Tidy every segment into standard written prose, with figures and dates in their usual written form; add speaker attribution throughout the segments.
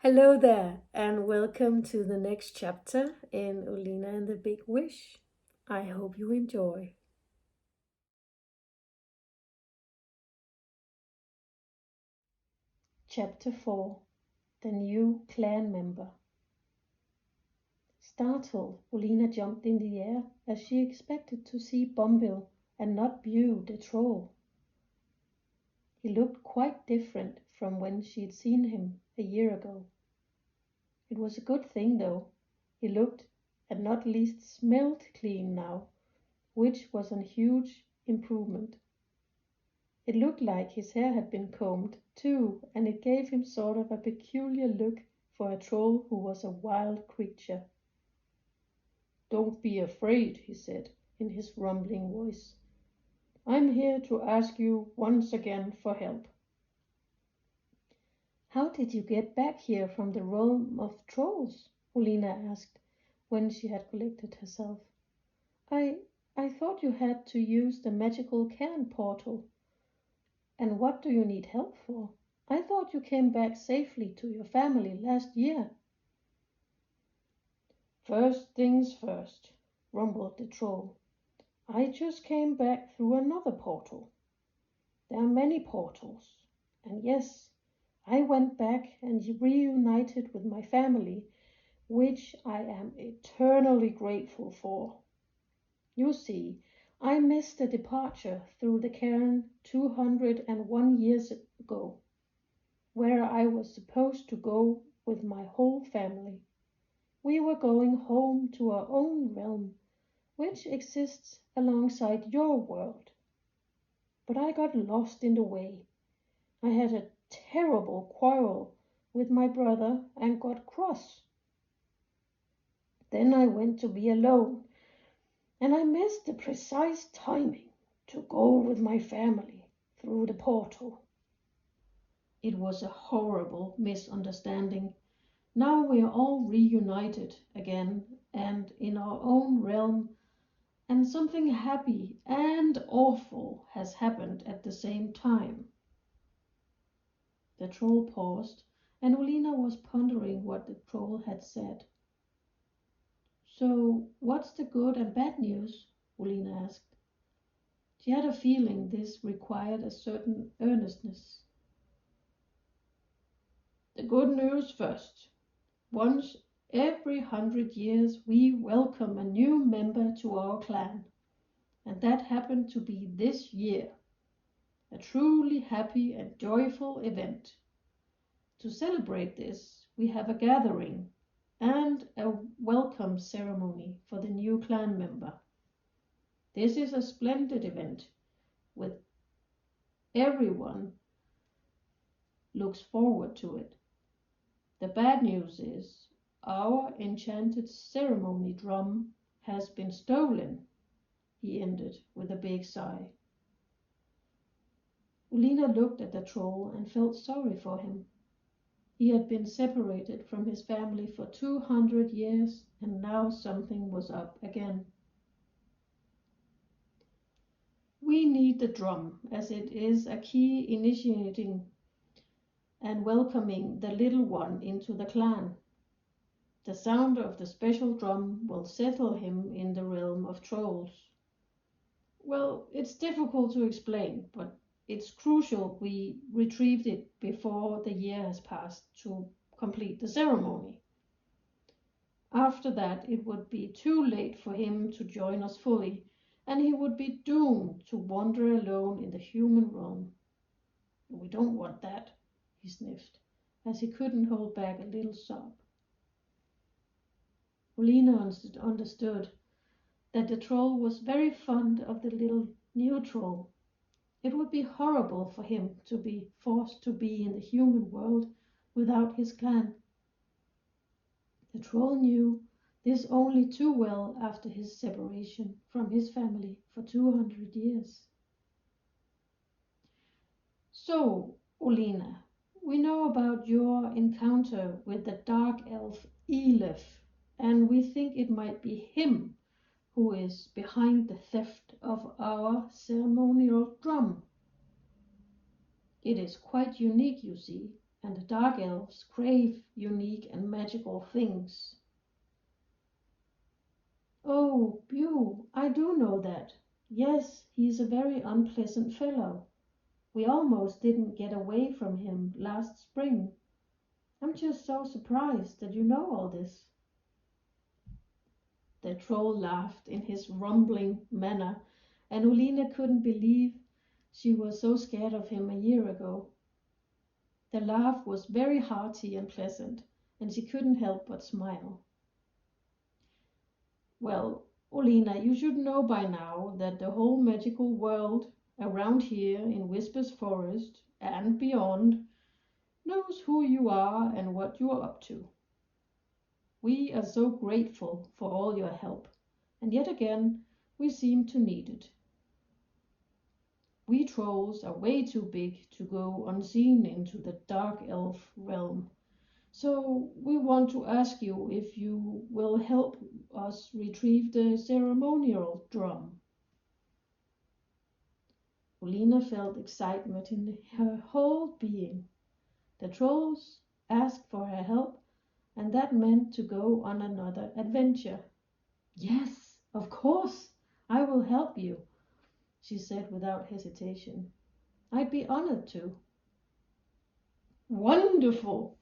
Speaker 1: Hello there, and welcome to the next chapter in Olina and the Big Wish. I hope you enjoy. Chapter 4. The New Clan Member. Startled, Olina jumped in the air as she expected to see Bumble and not Bew the troll. He looked quite different from when she'd seen him a year ago. It was a good thing, though. He looked, and not least smelled clean now, which was a huge improvement. It looked like his hair had been combed, too, and it gave him sort of a peculiar look for a troll who was a wild creature. "Don't be afraid," he said, in his rumbling voice. "I'm here to ask you once again for help." "How did you get back here from the realm of trolls?" Olina asked, when she had collected herself. I I thought you had to use the magical cairn portal. And what do you need help for? I thought you came back safely to your family last year." "First things first," rumbled the troll. "I just came back through another portal. There are many portals. And yes, I went back and reunited with my family, which I am eternally grateful for. You see, I missed the departure through the cairn 201 years ago, where I was supposed to go with my whole family. We were going home to our own realm, which exists alongside your world. But I got lost in the way. I had a terrible quarrel with my brother and got cross. Then I went to be alone, and I missed the precise timing to go with my family through the portal. It was a horrible misunderstanding. Now we are all reunited again and in our own realm, and something happy and awful has happened at the same time." The troll paused, and Olina was pondering what the troll had said. "So, what's the good and bad news?" Olina asked. She had a feeling this required a certain earnestness. "The good news first. Once every 100 years we welcome a new member to our clan, and that happened to be this year. A truly happy and joyful event. To celebrate this, we have a gathering and a welcome ceremony for the new clan member. This is a splendid event with everyone looks forward to it. The bad news is our enchanted ceremony drum has been stolen," he ended with a big sigh. Olina looked at the troll and felt sorry for him. He had been separated from his family for 200 years, and now something was up again. "We need the drum, as it is a key initiating and welcoming the little one into the clan. The sound of the special drum will settle him in the realm of trolls. Well, it's difficult to explain, but it's crucial we retrieved it before the year has passed to complete the ceremony. After that, it would be too late for him to join us fully, and he would be doomed to wander alone in the human realm. We don't want that," he sniffed, as he couldn't hold back a little sob. Olina understood that the troll was very fond of the little new troll. It would be horrible for him to be forced to be in the human world without his clan. The troll knew this only too well after his separation from his family for 200 years. "So, Olina, we know about your encounter with the dark elf Elif, and we think it might be him who is behind the theft of our ceremonial drum. It is quite unique, you see, and the dark elves crave unique and magical things. Oh, Bew, I do know that. Yes, he's a very unpleasant fellow. We almost didn't get away from him last spring. I'm just so surprised that you know all this. The troll laughed in his rumbling manner, and Olina couldn't believe she was so scared of him a year ago. The laugh was very hearty and pleasant, and she couldn't help but smile. Well, Olina, you should know by now that the whole magical world around here in Whispers Forest and beyond knows who you are and what you are up to. We are so grateful for all your help, and yet again we seem to need it. We trolls are way too big to go unseen into the dark elf realm, so we want to ask you if you will help us retrieve the ceremonial drum. Olina felt excitement in her whole being. The trolls asked for her help, and that meant to go on another adventure. Yes, of course, I will help you, she said without hesitation. I'd be honored to. Wonderful!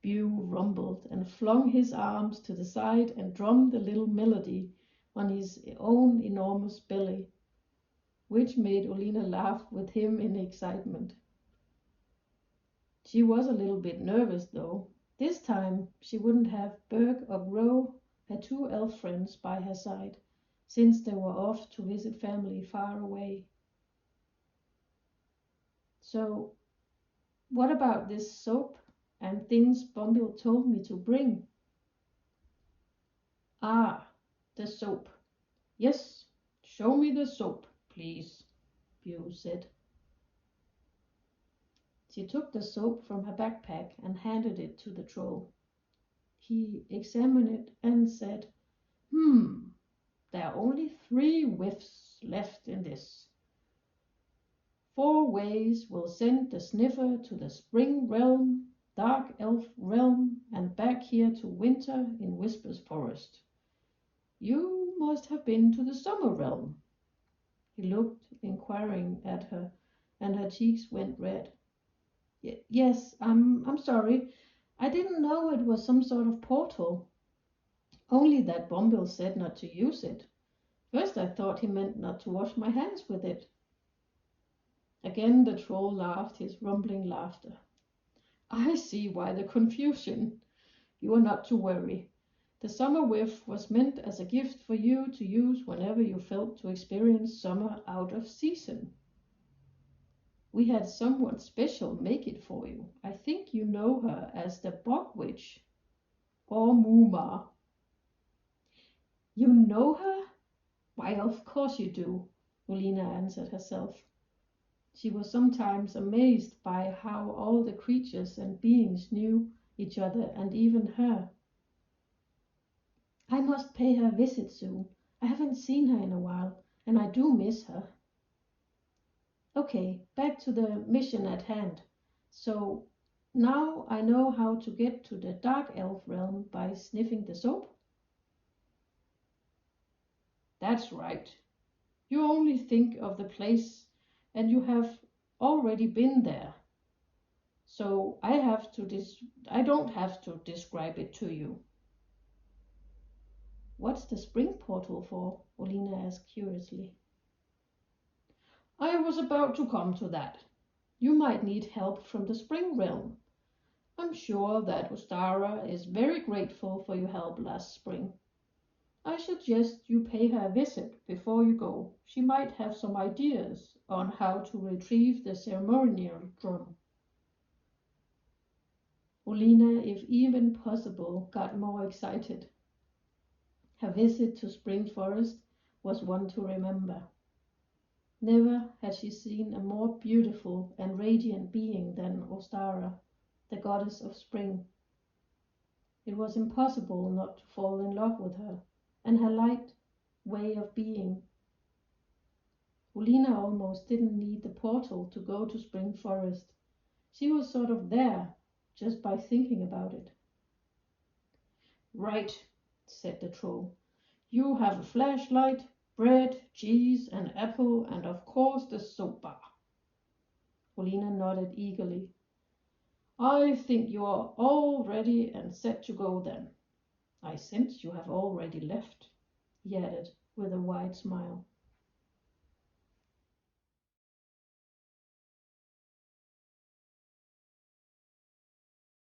Speaker 1: Bew rumbled and flung his arms to the side and drummed a little melody on his own enormous belly, which made Olina laugh with him in excitement. She was a little bit nervous, though. This time she wouldn't have Berg or Gro, her two elf friends, by her side, since they were off to visit family far away. So, what about this soap and things Bumble told me to bring? Ah, the soap. Yes, show me the soap, please, Bew said. She took the soap from her backpack and handed it to the troll. He examined it and said, there are only 3 whiffs left in this. 4 ways will send the sniffer to the spring realm, dark elf realm, and back here to winter in Whispers Forest. You must have been to the summer realm. He looked inquiring at her, and her cheeks went red. Yes, I'm sorry. I didn't know it was some sort of portal. Only that Bumble said not to use it. First I thought he meant not to wash my hands with it. Again the troll laughed his rumbling laughter. I see why the confusion. You are not to worry. The summer whiff was meant as a gift for you to use whenever you felt to experience summer out of season. We had someone special make it for you. I think you know her as the Bog Witch, or Mooma. You know her? Why, of course you do, Olina answered herself. She was sometimes amazed by how all the creatures and beings knew each other and even her. I must pay her a visit soon. I haven't seen her in a while, and I do miss her. Okay, back to the mission at hand. So now I know how to get to the dark elf realm by sniffing the soap? That's right. You only think of the place and you have already been there. So I don't have to describe it to you. What's the spring portal for? Olina asked curiously. I was about to come to that. You might need help from the spring realm. I'm sure that Ostara is very grateful for your help last spring. I suggest you pay her a visit before you go. She might have some ideas on how to retrieve the ceremonial drum. Olina, if even possible, got more excited. Her visit to Spring Forest was one to remember. Never had she seen a more beautiful and radiant being than Ostara, the goddess of spring. It was impossible not to fall in love with her and her light way of being. Olina almost didn't need the portal to go to Spring Forest. She was sort of there, just by thinking about it. Right, said the Troll. You have a flashlight, bread, cheese, an apple, and of course the soap bar. Olina nodded eagerly. I think you are all ready and set to go then. I sense you have already left, he added with a wide smile.